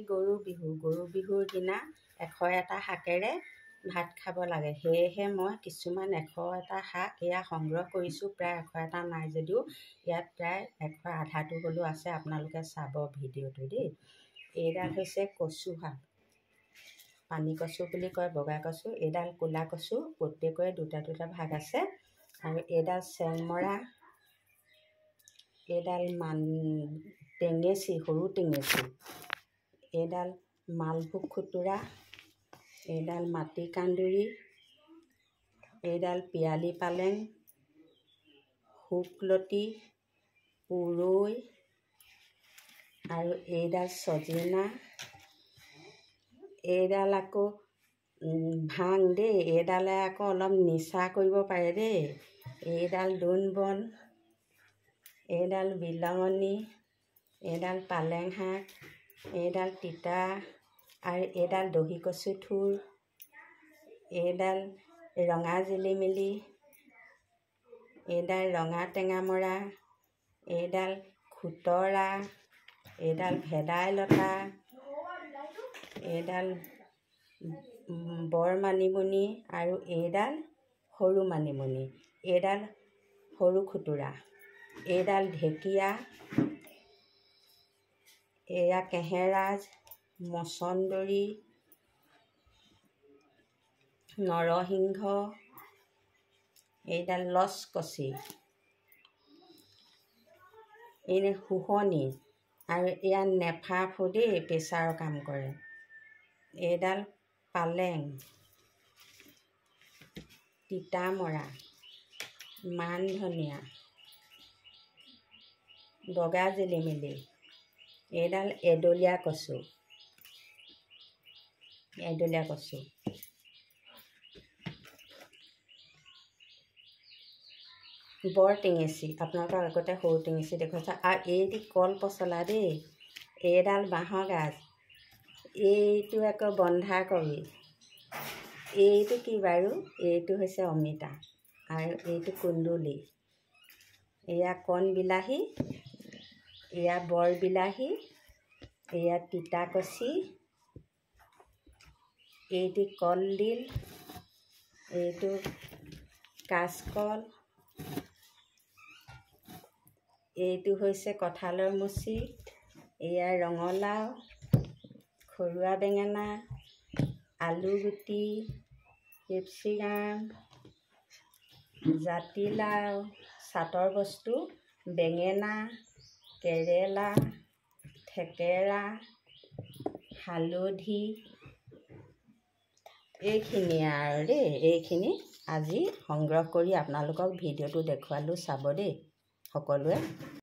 গৰু বিহুৰ দিনা 101টা শাকেৰে ভাত খাব লাগে। সেয়েহে মই কিছুমান 101টা শাক এয়া সংগ্ৰহ কৰিছোঁ। প্ৰায় 101টা নাই যদিও ইয়াত প্ৰায় 100 আধাটো হ'লেও আছে। আপোনালোকে চাব ভিডিঅ'টো দেই। এইডাল হৈছে কচু শাক, পানী কচু বুলি কয়, বগা কচু। এইডাল ক'লা কচু, প্ৰত্যেকৰে দুটা ভাগ আছে। আৰু এইডাল চেংমৰা, এইডাল টেঙেচি, সৰু টেঙেচি, এইডাল মালভোগ খুতুৰা, এইডাল মাটি কান্দুৰি, এইডাল পিয়ালি পালেং, শুকলতি, পুৰৈ, আৰু এইডাল ছজিনা, এইডাল আকৌ ভাং দেই। এইডালে আকৌ অলপ নিচা কৰিব পাৰে দেই। এইডাল দোন বন, এইডাল বিলঙনি, এইডাল পালেং শাক, এইডাল তিতা, আৰু এইডাল দহি কচু থুৰ, এইডাল ৰঙা জিলিমিলি, এইডাল ৰঙা টেঙামৰা, এইডাল খুতৰা, এইডাল ভেদাইলতা, এইডাল বৰ মানিমুনি, আৰু এইডাল সৰু মানিমুনি, এইডাল সৰু খুতুৰা, এইডাল ঢেকীয়া, এয়া কেহেৰাজ, মচন্দৰী, নৰসিংহ, এইডাল লচকচি, এই শুহনি, আৰু এয়া নেফাফু দেই, প্ৰেছাৰৰ কাম কৰে। এইডাল পালেং, তিতামৰা, মান ধনিয়া, বগা জিলিমিলি, এইডাল এডলীয়া কচু, বৰ টেঙেচি, আপোনালোকৰ আগতে সৰু টেঙেচি দেখুৱাইছে। আৰু এইটো কল পচলা দেই, এইডাল বাঁহৰ গাজ, এইটো আকৌ বন্ধাকবি, এইটো কি বাৰু, এইটো হৈছে অমিতা, আৰু এইটো কুন্দুলি, এয়া কণ বিলাহী, এয়া বৰ বিলাহী, এয়া তিতাকচি, এইটো কলডিল, এইটো কাচকল, এইটো হৈছে কঁঠালৰ মুচি, এয়া ৰঙালাও, খৰুৱা বেঙেনা, আলুগুটি, কেপচিকাম, জাতিলাও, চাটৰ বস্তু, বেঙেনা, কেৰেলা, থেকেৰা, হালধি, এইখিনিয়ে আৰু দেই। এইখিনি আজি সংগ্ৰহ কৰি আপোনালোকক ভিডিঅ'টো দেখুৱালোঁ, চাব দেই সকলোৱে।